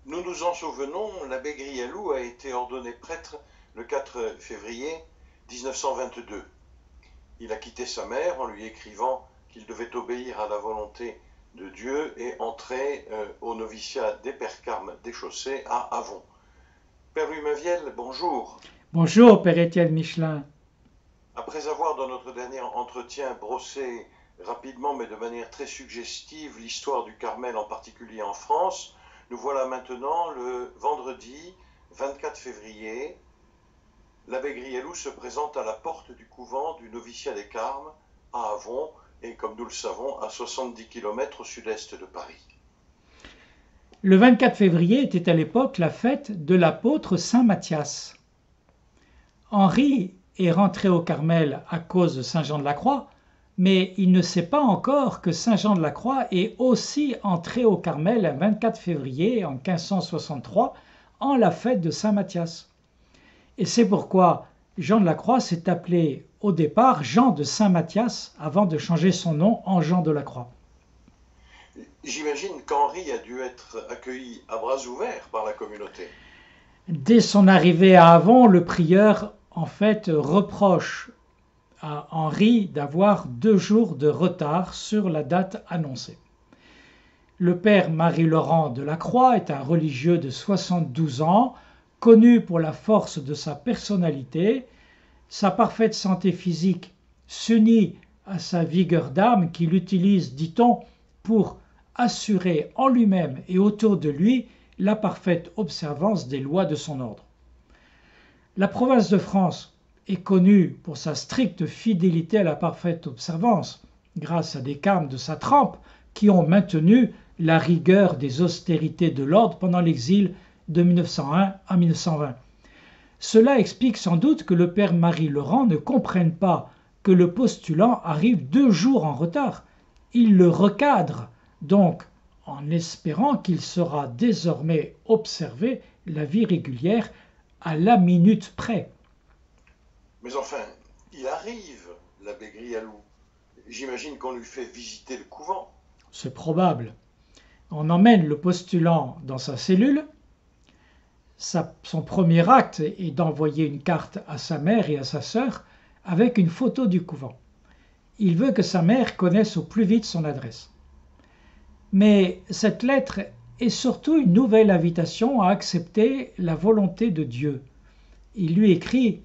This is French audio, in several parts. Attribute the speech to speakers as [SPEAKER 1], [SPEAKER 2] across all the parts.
[SPEAKER 1] Nous nous en souvenons, l'abbé Grialou a été ordonné prêtre le 4 février 1922. Il a quitté sa mère en lui écrivant qu'il devait obéir à la volonté de Dieu et entrer au noviciat des Pères Carmes déchaussés à Avon. Père Louis Mainviel, bonjour.
[SPEAKER 2] Bonjour, Père Étienne Michelin.
[SPEAKER 1] Après avoir, dans notre dernier entretien, brossé rapidement mais de manière très suggestive l'histoire du Carmel, en particulier en France, nous voilà maintenant le vendredi 24 février. L'abbé Grialou se présente à la porte du couvent du noviciat des Carmes à Avon, et comme nous le savons, à 70 km au sud-est de Paris.
[SPEAKER 2] Le 24 février était à l'époque la fête de l'apôtre Saint Matthias. Henri est rentré au Carmel à cause de Saint Jean de la Croix, mais il ne sait pas encore que Saint Jean de la Croix est aussi entré au Carmel le 24 février en 1563 en la fête de Saint Matthias. Et c'est pourquoi Jean de la Croix s'est appelé au départ Jean de Saint Matthias avant de changer son nom en Jean de la Croix.
[SPEAKER 1] J'imagine qu'Henri a dû être accueilli à bras ouverts par la communauté.
[SPEAKER 2] Dès son arrivée à Avon, le prieur en fait reproche à Henri d'avoir 2 jours de retard sur la date annoncée. Le père Marie-Laurent de la Croix est un religieux de 72 ans, connu pour la force de sa personnalité. Sa parfaite santé physique s'unit à sa vigueur d'âme qu'il utilise, dit-on, pour assurer en lui-même et autour de lui la parfaite observance des lois de son ordre. La province de France est connue pour sa stricte fidélité à la parfaite observance, grâce à des carmes de sa trempe qui ont maintenu la rigueur des austérités de l'ordre pendant l'exil de 1901 à 1920. Cela explique sans doute que le père Marie-Laurent ne comprenne pas que le postulant arrive 2 jours en retard. Il le recadre donc en espérant qu'il sera désormais observé la vie régulière à la minute près.
[SPEAKER 1] Mais enfin, il arrive, l'abbé Grialou. J'imagine qu'on lui fait visiter le couvent.
[SPEAKER 2] C'est probable. On emmène le postulant dans sa cellule. Son premier acte est d'envoyer une carte à sa mère et à sa sœur avec une photo du couvent. Il veut que sa mère connaisse au plus vite son adresse. Mais cette lettre est surtout une nouvelle invitation à accepter la volonté de Dieu. Il lui écrit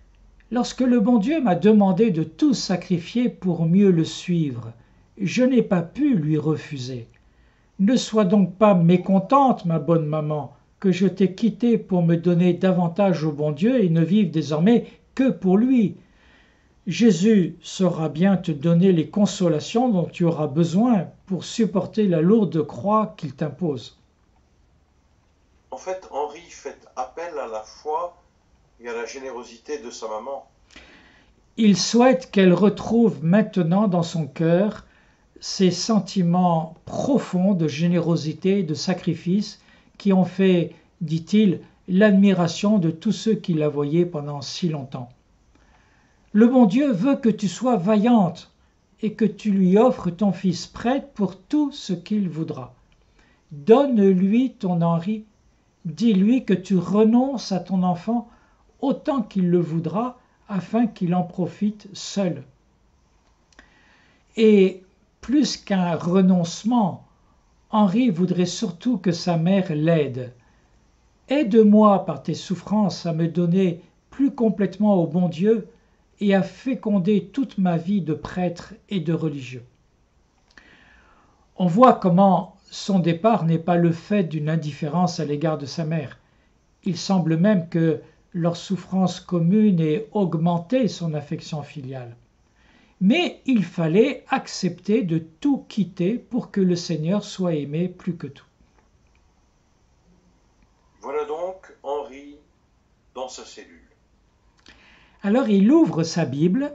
[SPEAKER 2] « Lorsque le bon Dieu m'a demandé de tout sacrifier pour mieux le suivre, je n'ai pas pu lui refuser. Ne sois donc pas mécontente, ma bonne maman, que je t'ai quittée pour me donner davantage au bon Dieu et ne vive désormais que pour lui. Jésus saura bien te donner les consolations dont tu auras besoin pour supporter la lourde croix qu'il t'impose. »
[SPEAKER 1] En fait, Henri fait appel à la foi et à la générosité de sa maman.
[SPEAKER 2] Il souhaite qu'elle retrouve maintenant dans son cœur ces sentiments profonds de générosité et de sacrifice qui ont fait, dit-il, l'admiration de tous ceux qui la voyaient pendant si longtemps. Le bon Dieu veut que tu sois vaillante et que tu lui offres ton fils prêtre pour tout ce qu'il voudra. Donne-lui ton Henri, dis-lui que tu renonces à ton enfant autant qu'il le voudra afin qu'il en profite seul. Et plus qu'un renoncement, Henri voudrait surtout que sa mère l'aide. Aide-moi par tes souffrances à me donner plus complètement au bon Dieu et à féconder toute ma vie de prêtre et de religieux. On voit comment son départ n'est pas le fait d'une indifférence à l'égard de sa mère. Il semble même que leur souffrance commune ait augmenté son affection filiale. Mais il fallait accepter de tout quitter pour que le Seigneur soit aimé plus que tout.
[SPEAKER 1] Voilà donc Henri dans sa cellule.
[SPEAKER 2] Alors il ouvre sa Bible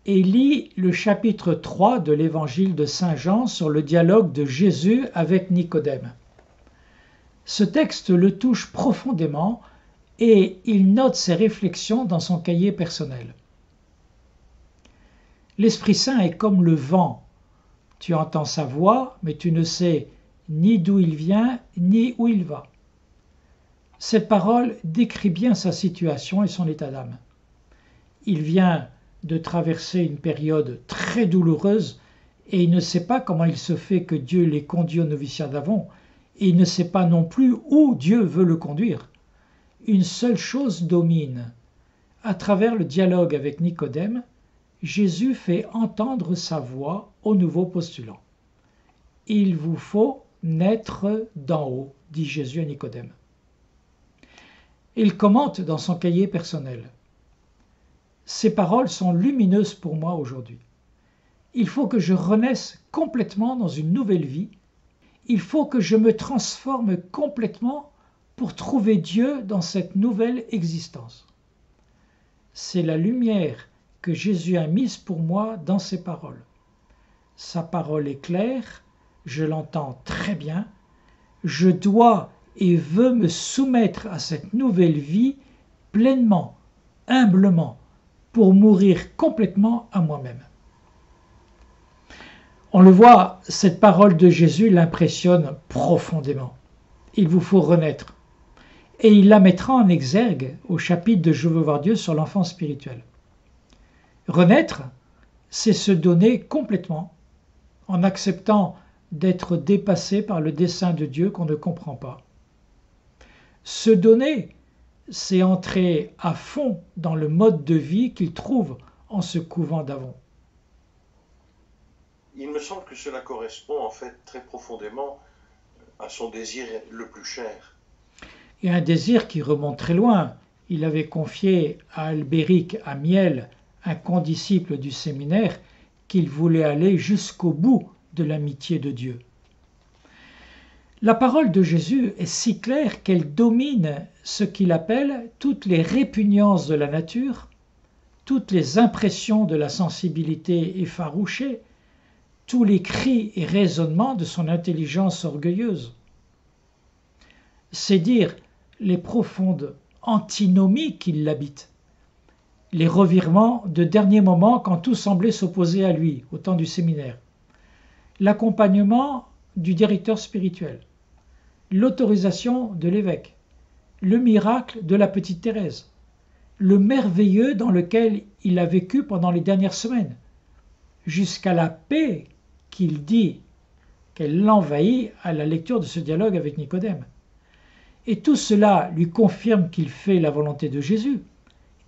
[SPEAKER 2] et lit le chapitre 3 de l'évangile de Saint Jean sur le dialogue de Jésus avec Nicodème. Ce texte le touche profondément et il note ses réflexions dans son cahier personnel. L'Esprit Saint est comme le vent. Tu entends sa voix, mais tu ne sais ni d'où il vient, ni où il va. Cette parole décrit bien sa situation et son état d'âme. Il vient de traverser une période très douloureuse et il ne sait pas comment il se fait que Dieu l'ait conduit au noviciat d'Avon et il ne sait pas non plus où Dieu veut le conduire. Une seule chose domine. À travers le dialogue avec Nicodème, Jésus fait entendre sa voix au nouveau postulant. « Il vous faut naître d'en haut », dit Jésus à Nicodème. Il commente dans son cahier personnel. Ces paroles sont lumineuses pour moi aujourd'hui. Il faut que je renaisse complètement dans une nouvelle vie. Il faut que je me transforme complètement pour trouver Dieu dans cette nouvelle existence. C'est la lumière que Jésus a mise pour moi dans ses paroles. Sa parole est claire, je l'entends très bien. Je dois et veux me soumettre à cette nouvelle vie pleinement, humblement, pour mourir complètement à moi-même. On le voit, cette parole de Jésus l'impressionne profondément. Il vous faut renaître. Et il la mettra en exergue au chapitre de Je veux voir Dieu sur l'enfance spirituelle. Renaître, c'est se donner complètement, en acceptant d'être dépassé par le dessein de Dieu qu'on ne comprend pas. Se donner, c'est entrer à fond dans le mode de vie qu'il trouve en ce couvent d'Avon.
[SPEAKER 1] Il me semble que cela correspond en fait très profondément à son désir le plus cher.
[SPEAKER 2] Et un désir qui remonte très loin. Il avait confié à Albéric Amiel, un condisciple du séminaire, qu'il voulait aller jusqu'au bout de l'amitié de Dieu. La parole de Jésus est si claire qu'elle domine ce qu'il appelle toutes les répugnances de la nature, toutes les impressions de la sensibilité effarouchée, tous les cris et raisonnements de son intelligence orgueilleuse. C'est dire les profondes antinomies qui l'habitent, les revirements de dernier moment quand tout semblait s'opposer à lui au temps du séminaire, l'accompagnement du directeur spirituel, l'autorisation de l'évêque, le miracle de la petite Thérèse, le merveilleux dans lequel il a vécu pendant les dernières semaines, jusqu'à la paix qu'il dit qu'elle l'envahit à la lecture de ce dialogue avec Nicodème. Et tout cela lui confirme qu'il fait la volonté de Jésus,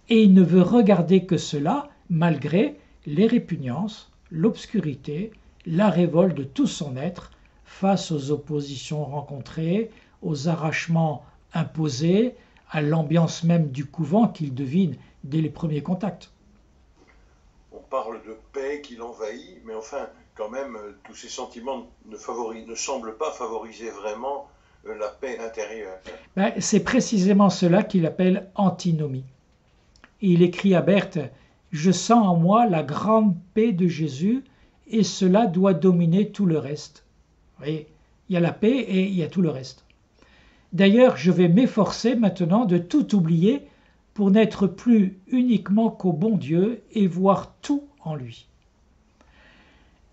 [SPEAKER 2] et il ne veut regarder que cela malgré les répugnances, l'obscurité, la révolte de tout son être face aux oppositions rencontrées, aux arrachements imposés, à l'ambiance même du couvent qu'il devine dès les premiers contacts.
[SPEAKER 1] On parle de paix qui l'envahit, mais enfin, quand même, tous ces sentiments ne semblent pas favoriser vraiment la paix intérieure.
[SPEAKER 2] C'est précisément cela qu'il appelle antinomie. Et il écrit à Berthe « Je sens en moi la grande paix de Jésus et cela doit dominer tout le reste. » Vous voyez, il y a la paix et il y a tout le reste. D'ailleurs, je vais m'efforcer maintenant de tout oublier pour n'être plus uniquement qu'au bon Dieu et voir tout en lui.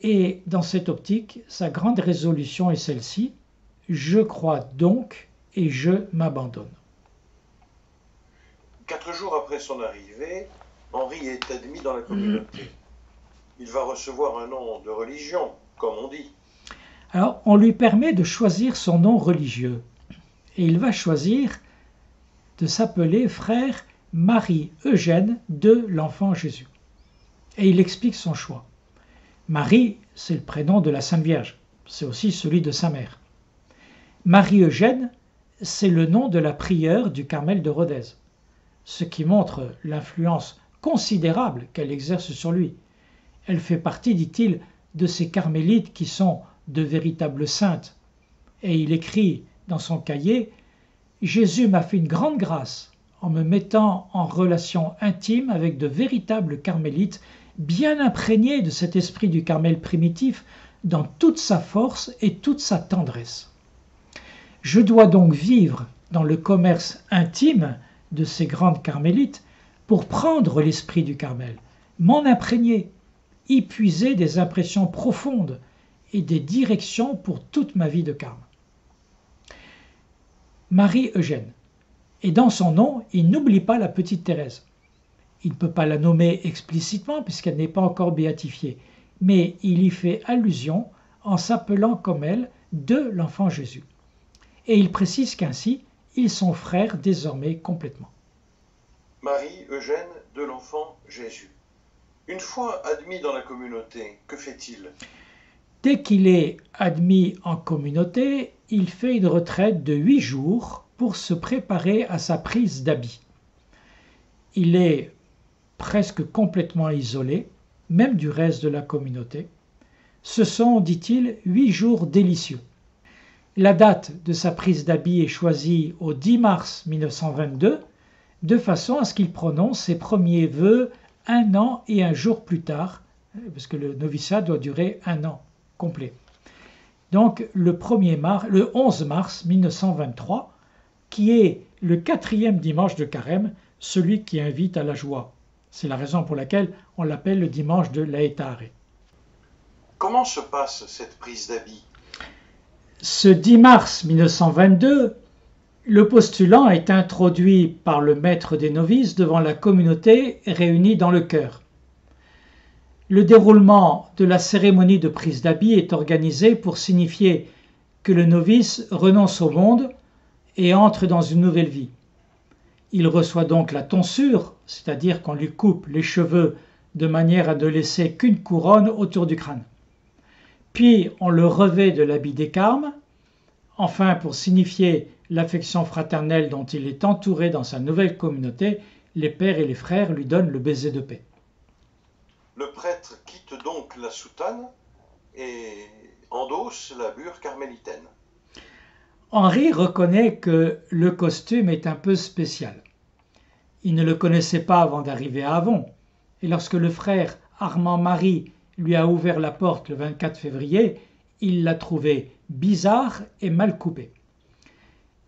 [SPEAKER 2] Et dans cette optique, sa grande résolution est celle-ci, je crois donc et je m'abandonne.
[SPEAKER 1] 4 jours après son arrivée, Henri est admis dans la communauté. Il va recevoir un nom de religion, comme on dit.
[SPEAKER 2] Alors, on lui permet de choisir son nom religieux. Et il va choisir de s'appeler frère Marie-Eugène de l'Enfant Jésus. Et il explique son choix. Marie, c'est le prénom de la Sainte Vierge. C'est aussi celui de sa mère. Marie-Eugène, c'est le nom de la prieure du Carmel de Rodez, ce qui montre l'influence considérable qu'elle exerce sur lui. Elle fait partie, dit-il, de ces carmélites qui sont de véritables saintes. Et il écrit dans son cahier « Jésus m'a fait une grande grâce en me mettant en relation intime avec de véritables carmélites bien imprégnés de cet esprit du Carmel primitif dans toute sa force et toute sa tendresse. Je dois donc vivre dans le commerce intime de ces grandes carmélites pour prendre l'esprit du Carmel, m'en imprégner, y puiser des impressions profondes et des directions pour toute ma vie de carme. Marie-Eugène. Et dans son nom, il n'oublie pas la petite Thérèse. Il ne peut pas la nommer explicitement puisqu'elle n'est pas encore béatifiée, mais il y fait allusion en s'appelant comme elle de l'enfant Jésus. Et il précise qu'ainsi, ils sont frères désormais complètement.
[SPEAKER 1] Marie-Eugène de l'enfant Jésus. Une fois admis dans la communauté, que fait-il?
[SPEAKER 2] Dès qu'il est admis en communauté, il fait une retraite de 8 jours pour se préparer à sa prise d'habit. Il est presque complètement isolé, même du reste de la communauté. Ce sont, dit-il, 8 jours délicieux. La date de sa prise d'habit est choisie au 10 mars 1922, de façon à ce qu'il prononce ses premiers vœux 1 an et 1 jour plus tard, parce que le noviciat doit durer 1 an complet. Donc le 11 mars 1923, qui est le 4e dimanche de Carême, celui qui invite à la joie. C'est la raison pour laquelle on l'appelle le dimanche de Laetare.
[SPEAKER 1] Comment se passe cette prise d'habit?
[SPEAKER 2] Ce 10 mars 1922, le postulant est introduit par le maître des novices devant la communauté réunie dans le chœur. Le déroulement de la cérémonie de prise d'habit est organisé pour signifier que le novice renonce au monde et entre dans une nouvelle vie. Il reçoit donc la tonsure, c'est-à-dire qu'on lui coupe les cheveux de manière à ne laisser qu'une couronne autour du crâne. Puis on le revêt de l'habit des carmes, enfin pour signifier l'affection fraternelle dont il est entouré dans sa nouvelle communauté, les pères et les frères lui donnent le baiser de paix.
[SPEAKER 1] Le prêtre quitte donc la soutane et endosse la bure carmélitaine.
[SPEAKER 2] Henri reconnaît que le costume est un peu spécial. Il ne le connaissait pas avant d'arriver à Avon, et lorsque le frère Armand-Marie lui a ouvert la porte le 24 février, il l'a trouvé bizarre et mal coupé.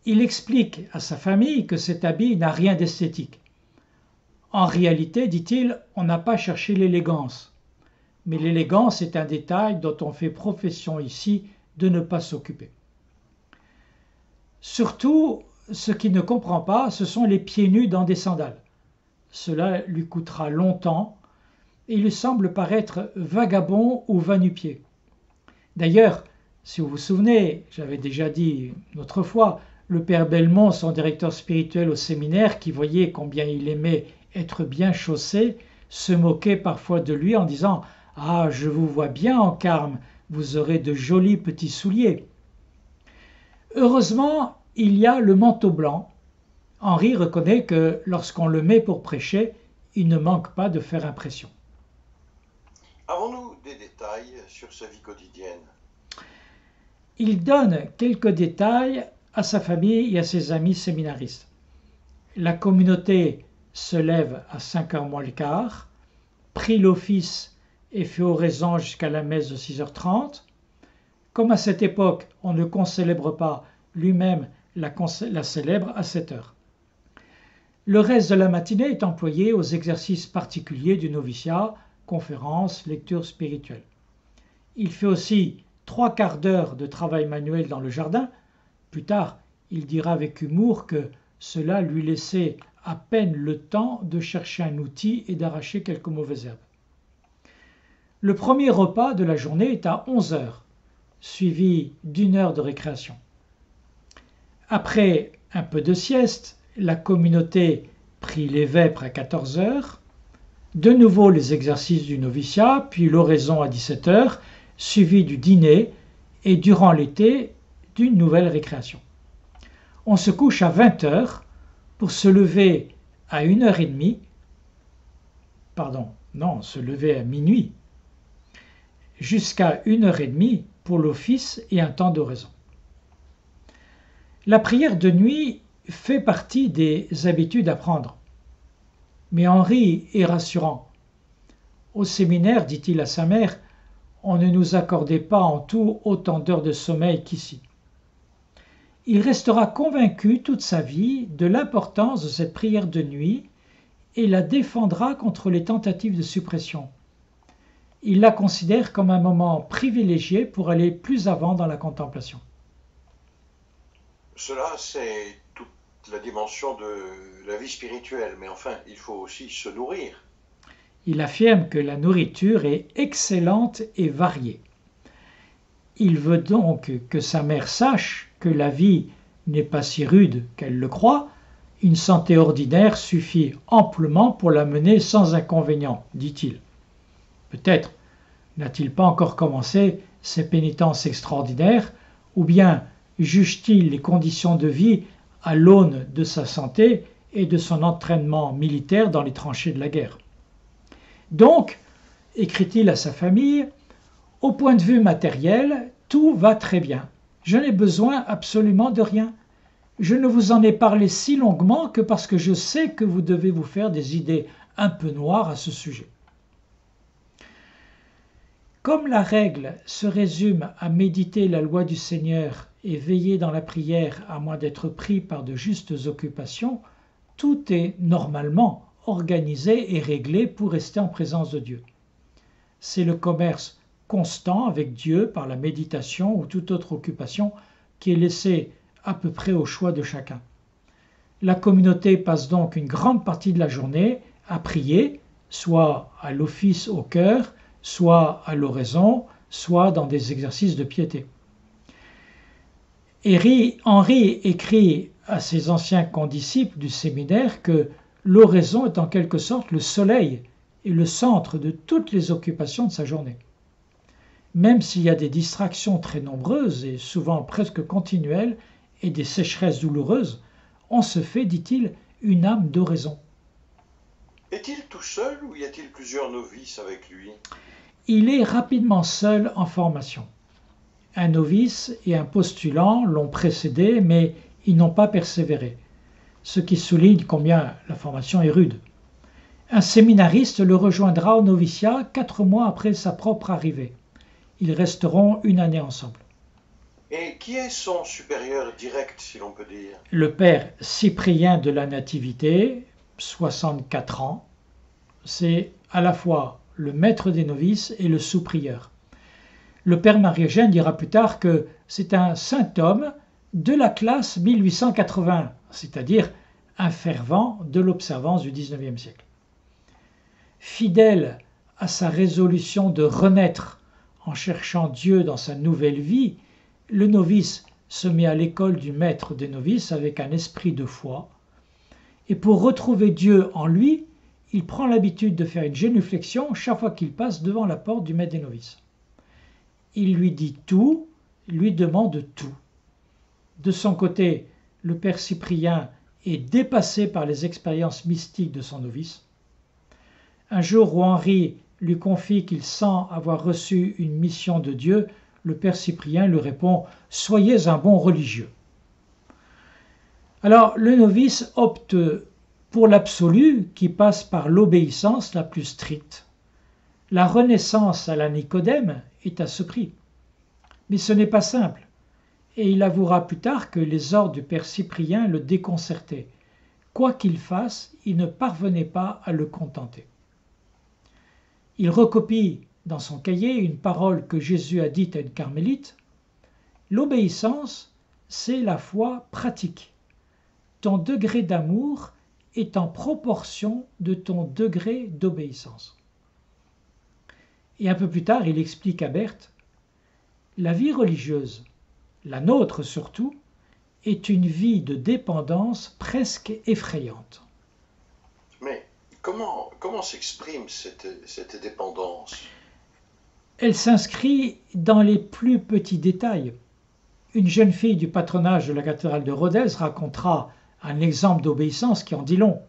[SPEAKER 2] Il explique à sa famille que cet habit n'a rien d'esthétique. En réalité, dit-il, on n'a pas cherché l'élégance. Mais l'élégance est un détail dont on fait profession ici de ne pas s'occuper. Surtout, ce qu'il ne comprend pas, ce sont les pieds nus dans des sandales. Cela lui coûtera longtemps et il lui semble paraître vagabond ou va-nu-pied. D'ailleurs, si vous vous souvenez, j'avais déjà dit une autre fois, le père Belmont, son directeur spirituel au séminaire, qui voyait combien il aimait être bien chaussé, se moquait parfois de lui en disant « Ah, je vous vois bien en carme, vous aurez de jolis petits souliers. » Heureusement, il y a le manteau blanc. Henri reconnaît que lorsqu'on le met pour prêcher, il ne manque pas de faire impression.
[SPEAKER 1] Avons-nous des détails sur sa vie quotidienne?
[SPEAKER 2] Il donne quelques détails à sa famille et à ses amis séminaristes. La communauté se lève à 5h moins le quart, prie l'office et fait oraison jusqu'à la messe de 6h30. Comme à cette époque, on ne concélèbre pas, lui-même la célèbre à 7h. Le reste de la matinée est employé aux exercices particuliers du noviciat, conférences, lectures spirituelles. Il fait aussi 3/4 d'heure de travail manuel dans le jardin. Plus tard, il dira avec humour que cela lui laissait à peine le temps de chercher un outil et d'arracher quelques mauvaises herbes. Le premier repas de la journée est à 11h, suivi d'1 heure de récréation. Après un peu de sieste, la communauté prie les vêpres à 14h, de nouveau les exercices du noviciat, puis l'oraison à 17h, suivi du dîner et durant l'été d'une nouvelle récréation. On se couche à 20h pour se lever à 1h30, se lever à minuit, jusqu'à 1h30 pour l'office et un temps d'oraison. La prière de nuit fait partie des habitudes à prendre. Mais Henri est rassurant. Au séminaire, dit-il à sa mère, on ne nous accordait pas en tout autant d'heures de sommeil qu'ici. Il restera convaincu toute sa vie de l'importance de cette prière de nuit et la défendra contre les tentatives de suppression. il la considère comme un moment privilégié pour aller plus avant dans la contemplation.
[SPEAKER 1] Cela, c'est toute la dimension de la vie spirituelle, mais enfin, il faut aussi se nourrir.
[SPEAKER 2] Il affirme que la nourriture est excellente et variée. Il veut donc que sa mère sache que la vie n'est pas si rude qu'elle le croit. Une santé ordinaire suffit amplement pour la mener sans inconvénient, dit-il. Peut-être n'a-t-il pas encore commencé ses pénitences extraordinaires, ou bien juge-t-il les conditions de vie à l'aune de sa santé et de son entraînement militaire dans les tranchées de la guerre. Donc, écrit-il à sa famille, au point de vue matériel, tout va très bien. Je n'ai besoin absolument de rien. Je ne vous en ai parlé si longuement que parce que je sais que vous devez vous faire des idées un peu noires à ce sujet. Comme la règle se résume à méditer la loi du Seigneur et veiller dans la prière à moins d'être pris par de justes occupations, tout est normalement organisé et réglé pour rester en présence de Dieu. C'est le commerce constant avec Dieu par la méditation ou toute autre occupation qui est laissé à peu près au choix de chacun. La communauté passe donc une grande partie de la journée à prier, soit à l'office au cœur, soit à l'oraison, soit dans des exercices de piété. Henri écrit à ses anciens condisciples du séminaire que l'oraison est en quelque sorte le soleil et le centre de toutes les occupations de sa journée. Même s'il y a des distractions très nombreuses et souvent presque continuelles et des sécheresses douloureuses, on se fait, dit-il, une âme d'oraison.
[SPEAKER 1] Est-il tout seul ou y a-t-il plusieurs novices avec lui?
[SPEAKER 2] Il est rapidement seul en formation. Un novice et un postulant l'ont précédé, mais ils n'ont pas persévéré, ce qui souligne combien la formation est rude. Un séminariste le rejoindra au noviciat 4 mois après sa propre arrivée. Ils resteront une année ensemble.
[SPEAKER 1] Et qui est son supérieur direct, si l'on peut dire?
[SPEAKER 2] Le père Cyprien de la Nativité, 64 ans, c'est à la fois le maître des novices et le sous-prieur. Le père Marie-Eugène dira plus tard que c'est un saint homme de la classe 1880, c'est-à-dire un fervent de l'observance du XIXe siècle. Fidèle à sa résolution de renaître en cherchant Dieu dans sa nouvelle vie, le novice se met à l'école du maître des novices avec un esprit de foi. Et pour retrouver Dieu en lui, il prend l'habitude de faire une génuflexion chaque fois qu'il passe devant la porte du maître des novices. Il lui dit tout, lui demande tout. De son côté, le père Cyprien est dépassé par les expériences mystiques de son novice. Un jour où Henri lui confie qu'il sent avoir reçu une mission de Dieu, le père Cyprien lui répond « Soyez un bon religieux ». Alors le novice opte pour l'absolu qui passe par l'obéissance la plus stricte. La renaissance à la Nicodème est à ce prix. Mais ce n'est pas simple, et il avouera plus tard que les ordres du père Cyprien le déconcertaient. Quoi qu'il fasse, il ne parvenait pas à le contenter. Il recopie dans son cahier une parole que Jésus a dite à une carmélite. L'obéissance, c'est la foi pratique. Ton degré d'amour est en proportion de ton degré d'obéissance. Et un peu plus tard, il explique à Berthe, la vie religieuse, la nôtre surtout, est une vie de dépendance presque effrayante.
[SPEAKER 1] Mais comment s'exprime cette dépendance?
[SPEAKER 2] Elle s'inscrit dans les plus petits détails. Une jeune fille du patronage de la cathédrale de Rodez racontera un exemple d'obéissance qui en dit long.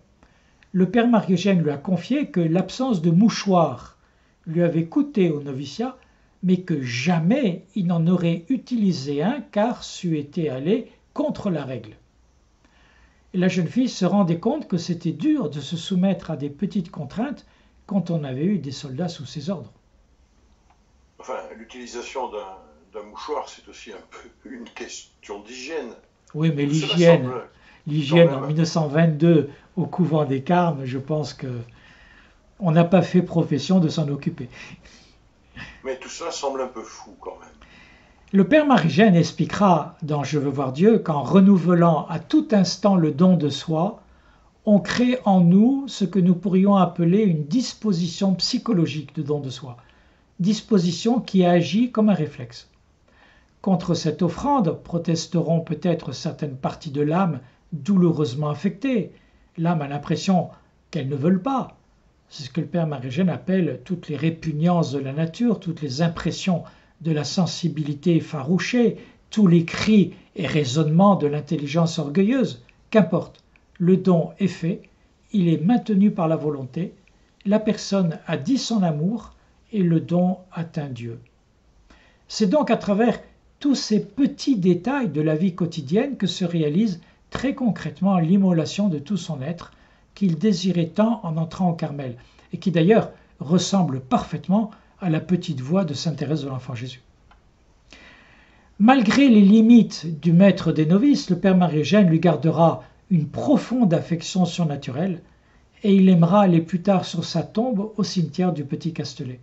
[SPEAKER 2] Le père Marie-Eugène lui a confié que l'absence de mouchoir lui avait coûté au noviciat, mais que jamais il n'en aurait utilisé un car c'eût été allé contre la règle. Et la jeune fille se rendait compte que c'était dur de se soumettre à des petites contraintes quand on avait eu des soldats sous ses ordres.
[SPEAKER 1] Enfin, l'utilisation d'un mouchoir, c'est aussi un peu une question d'hygiène.
[SPEAKER 2] Oui, mais l'hygiène en 1922 au couvent des Carmes, je pense qu'on n'a pas fait profession de s'en occuper.
[SPEAKER 1] Mais tout cela semble un peu fou quand même.
[SPEAKER 2] Le Père Marie-Jeanne expliquera dans Je veux voir Dieu qu'en renouvelant à tout instant le don de soi, on crée en nous ce que nous pourrions appeler une disposition psychologique de don de soi, disposition qui agit comme un réflexe. Contre cette offrande protesteront peut-être certaines parties de l'âme douloureusement affectées. L'âme a l'impression qu'elles ne veulent pas. C'est ce que le Père Marie-Jeanne appelle toutes les répugnances de la nature, toutes les impressions de la sensibilité effarouchée, tous les cris et raisonnements de l'intelligence orgueilleuse. Qu'importe, le don est fait, il est maintenu par la volonté, la personne a dit son amour et le don atteint Dieu. C'est donc à travers tous ces petits détails de la vie quotidienne que se réalise très concrètement l'immolation de tout son être qu'il désirait tant en entrant au Carmel, et qui d'ailleurs ressemble parfaitement à la petite voix de sainte Thérèse de l'Enfant Jésus. Malgré les limites du maître des novices, le Père Marie-Eugène lui gardera une profonde affection surnaturelle, et il aimera aller plus tard sur sa tombe au cimetière du Petit Castelet.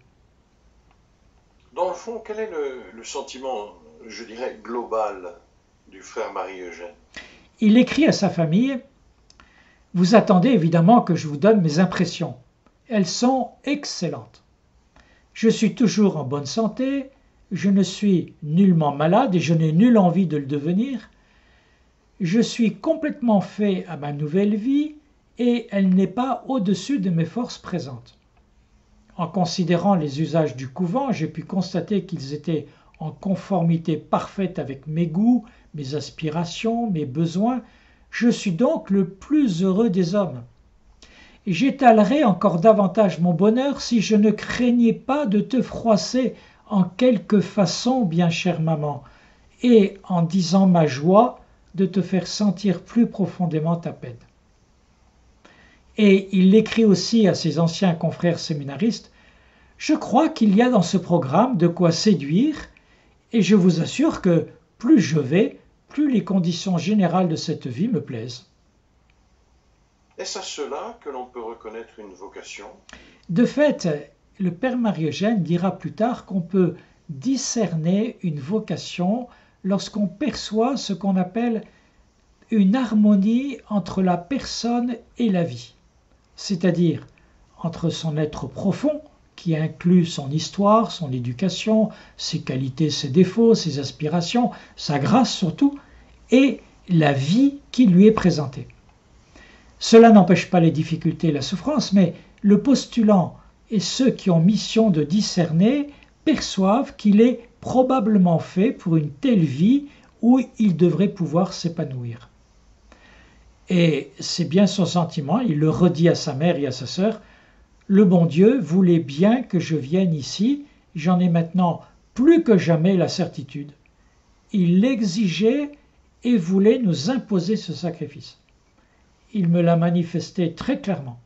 [SPEAKER 1] Dans le fond, quel est le sentiment, je dirais, global du frère Marie-Eugène?
[SPEAKER 2] Il écrit à sa famille « Vous attendez évidemment que je vous donne mes impressions. Elles sont excellentes. Je suis toujours en bonne santé, je ne suis nullement malade et je n'ai nulle envie de le devenir. Je suis complètement fait à ma nouvelle vie et elle n'est pas au-dessus de mes forces présentes. En considérant les usages du couvent, j'ai pu constater qu'ils étaient en conformité parfaite avec mes goûts, mes aspirations, mes besoins. Je suis donc le plus heureux des hommes. Et j'étalerais encore davantage mon bonheur si je ne craignais pas de te froisser en quelque façon, bien chère maman, et en disant ma joie, de te faire sentir plus profondément ta peine. Et il l'écrit aussi à ses anciens confrères séminaristes, « Je crois qu'il y a dans ce programme de quoi séduire, et je vous assure que plus je vais, plus les conditions générales de cette vie me plaisent. »
[SPEAKER 1] Est-ce à cela que l'on peut reconnaître une vocation?
[SPEAKER 2] De fait, le Père Marie-Eugène dira plus tard qu'on peut discerner une vocation lorsqu'on perçoit ce qu'on appelle une harmonie entre la personne et la vie, c'est-à-dire entre son être profond, qui inclut son histoire, son éducation, ses qualités, ses défauts, ses aspirations, sa grâce surtout, et la vie qui lui est présentée. Cela n'empêche pas les difficultés et la souffrance, mais le postulant et ceux qui ont mission de discerner perçoivent qu'il est probablement fait pour une telle vie où il devrait pouvoir s'épanouir. Et c'est bien son sentiment, il le redit à sa mère et à sa sœur, « Le bon Dieu voulait bien que je vienne ici, j'en ai maintenant plus que jamais la certitude. Il l'exigeait et voulait nous imposer ce sacrifice. Il me l'a manifesté très clairement.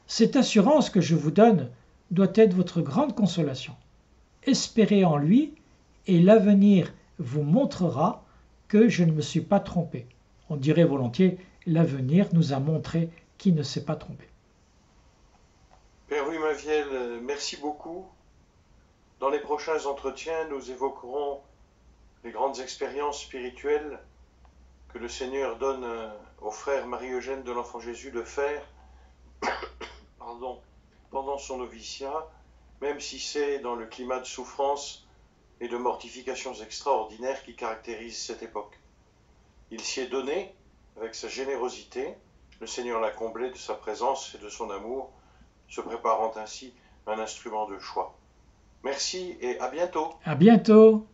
[SPEAKER 2] Cette assurance que je vous donne doit être votre grande consolation. Espérez en lui et l'avenir vous montrera que je ne me suis pas trompé. » On dirait volontiers, l'avenir nous a montré qu'il ne s'est pas trompé.
[SPEAKER 1] Père Louis Mainviel, merci beaucoup. Dans les prochains entretiens, nous évoquerons les grandes expériences spirituelles que le Seigneur donne au frère Marie-Eugène de l'Enfant Jésus de faire pendant son noviciat, même si c'est dans le climat de souffrance et de mortifications extraordinaires qui caractérise cette époque. Il s'y est donné avec sa générosité, le Seigneur l'a comblé de sa présence et de son amour, se préparant ainsi un instrument de choix. Merci et à bientôt.
[SPEAKER 2] À bientôt.